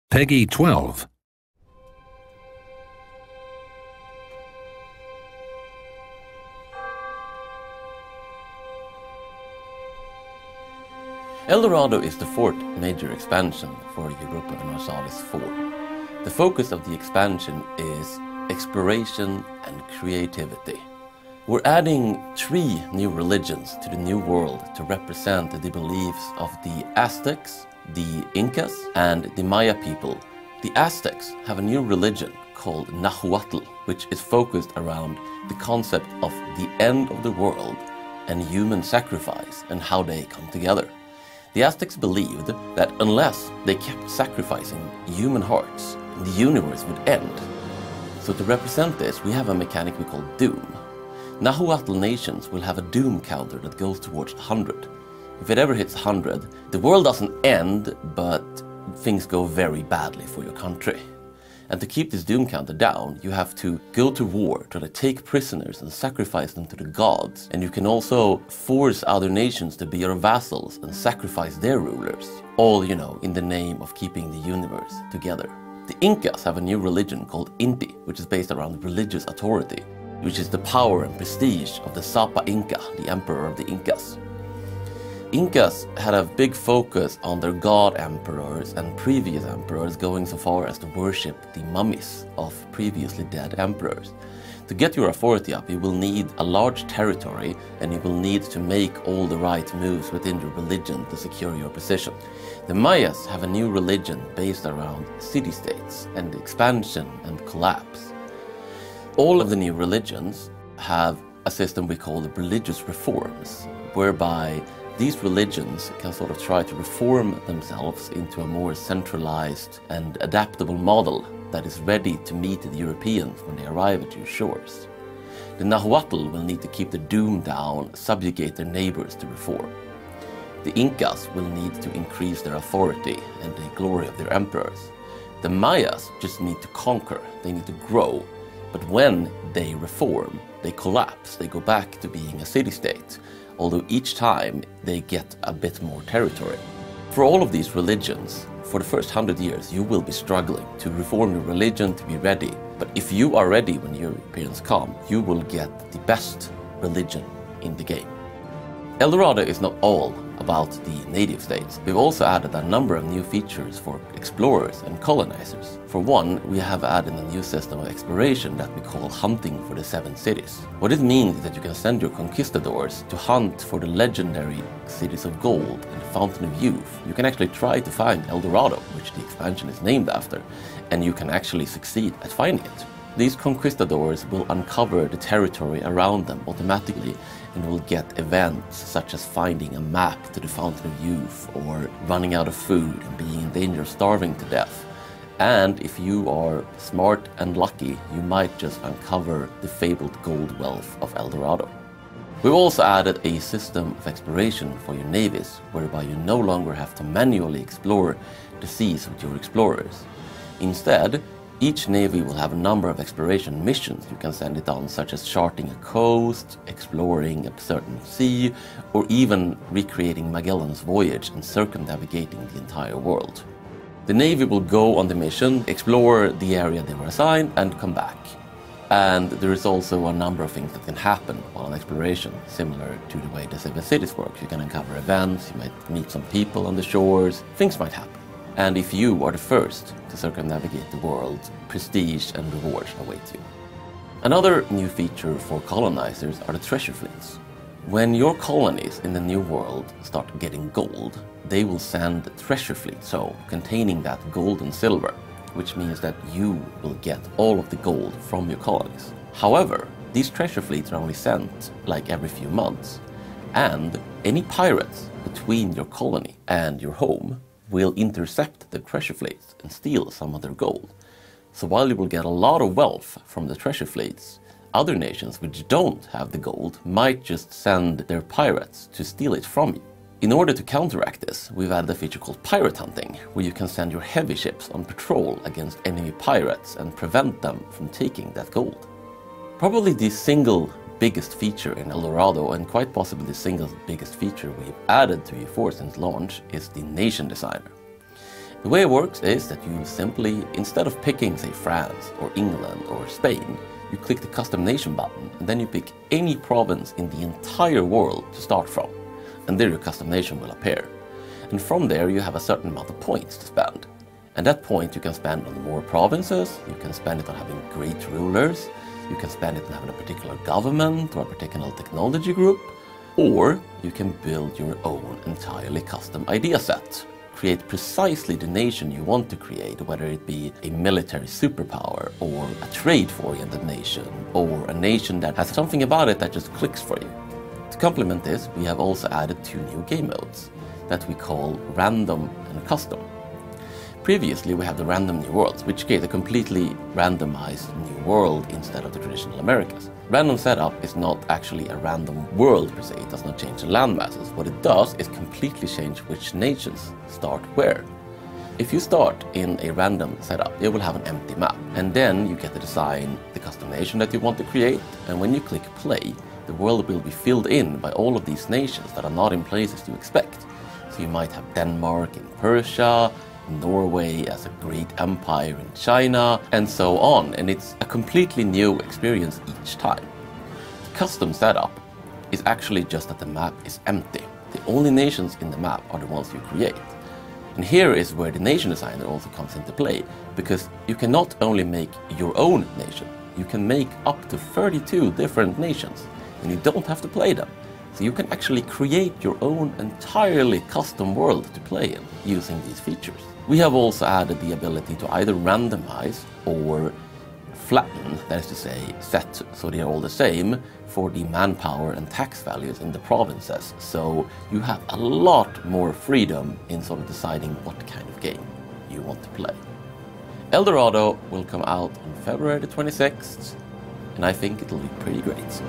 Peggy 12. Dorado is the fourth major expansion for Europa Universalis 4. The focus of the expansion is exploration and creativity. We're adding 3 new religions to the new world to represent the beliefs of the Aztecs, the Incas, and the Maya people. The Aztecs have a new religion called Nahuatl, which is focused around the concept of the end of the world and human sacrifice and how they come together. The Aztecs believed that unless they kept sacrificing human hearts, the universe would end. So to represent this, we have a mechanic we call doom. Nahuatl nations will have a doom counter that goes towards 100. If it ever hits 100, the world doesn't end, but things go very badly for your country. And to keep this doom counter down, you have to go to war, try to take prisoners and sacrifice them to the gods. And you can also force other nations to be your vassals and sacrifice their rulers. All, in the name of keeping the universe together. The Incas have a new religion called Inti, which is based around religious authority, which is the power and prestige of the Sapa Inca, the emperor of the Incas. Incas had a big focus on their god emperors and previous emperors, going so far as to worship the mummies of previously dead emperors. To get your authority up, you will need a large territory and you will need to make all the right moves within your religion to secure your position. The Mayas have a new religion based around city-states and expansion and collapse. All of the new religions have a system we call the religious reforms, whereby these religions can sort of try to reform themselves into a more centralized and adaptable model that is ready to meet the Europeans when they arrive at your shores. The Nahuatl will need to keep the doom down, subjugate their neighbors to reform. The Incas will need to increase their authority and the glory of their emperors. The Mayas just need to conquer, they need to grow. But when they reform, they collapse, they go back to being a city-state, although each time they get a bit more territory. For all of these religions, for the first 100 years, you will be struggling to reform your religion to be ready. But if you are ready when Europeans come, you will get the best religion in the game. Dorado is not all about the native states. We've also added a number of new features for explorers and colonizers. For one, we have added a new system of exploration that we call hunting for the 7 cities. What it means is that you can send your conquistadors to hunt for the legendary cities of gold and Fountain of Youth. You can actually try to find Dorado, which the expansion is named after, and you can actually succeed at finding it. These conquistadors will uncover the territory around them automatically and will get events such as finding a map to the Fountain of Youth or running out of food and being in danger of starving to death. And if you are smart and lucky, you might just uncover the fabled gold wealth of Dorado. We've also added a system of exploration for your navies, whereby you no longer have to manually explore the seas with your explorers. Instead, each navy will have a number of exploration missions you can send it on, such as charting a coast, exploring a certain sea, or even recreating Magellan's voyage and circumnavigating the entire world. The navy will go on the mission, explore the area they were assigned, and come back. And there is also a number of things that can happen while on exploration, similar to the way the 7 cities work. You can uncover events, you might meet some people on the shores, things might happen. And if you are the first to circumnavigate the world, prestige and rewards await you. Another new feature for colonizers are the treasure fleets. When your colonies in the new world start getting gold, they will send treasure fleets, so containing that gold and silver, which means that you will get all of the gold from your colonies. However, these treasure fleets are only sent like every few months, and any pirates between your colony and your home will intercept the treasure fleets and steal some of their gold. So while you will get a lot of wealth from the treasure fleets, other nations which don't have the gold might just send their pirates to steal it from you. In order to counteract this, we've added a feature called pirate hunting, where you can send your heavy ships on patrol against enemy pirates and prevent them from taking that gold. Probably the single biggest feature in Dorado, and quite possibly the single biggest feature we've added to EU4 since launch, is the nation designer. The way it works is that you simply, instead of picking, say, France or England or Spain, you click the custom nation button and then you pick any province in the entire world to start from. And there your custom nation will appear. And from there you have a certain amount of points to spend. And that point you can spend on more provinces, you can spend it on having great rulers, you can spend it on having a particular government or a particular technology group, or you can build your own entirely custom idea set. Create precisely the nation you want to create, whether it be a military superpower or a trade-oriented nation or a nation that has something about it that just clicks for you. To complement this, we have also added 2 new game modes that we call Random and Custom. Previously we have the Random New Worlds, which create a completely randomized new world instead of the traditional Americas. Random setup is not actually a random world per se, it does not change the land masses. What it does is completely change which nations start where. If you start in a random setup, you will have an empty map, and then you get to design the custom nation that you want to create, and when you click play, the world will be filled in by all of these nations that are not in places you expect. So you might have Denmark in Persia, Norway as a great empire in China, and so on, and it's a completely new experience each time. The custom setup is actually just that the map is empty. The only nations in the map are the ones you create. And here is where the nation designer also comes into play, because you can not only make your own nation, you can make up to 32 different nations, and you don't have to play them. So you can actually create your own entirely custom world to play in using these features. We have also added the ability to either randomize or flatten, that is to say, set so they are all the same for the manpower and tax values in the provinces. So you have a lot more freedom in sort of deciding what kind of game you want to play. Dorado will come out on February the 26th, and I think it'll be pretty great.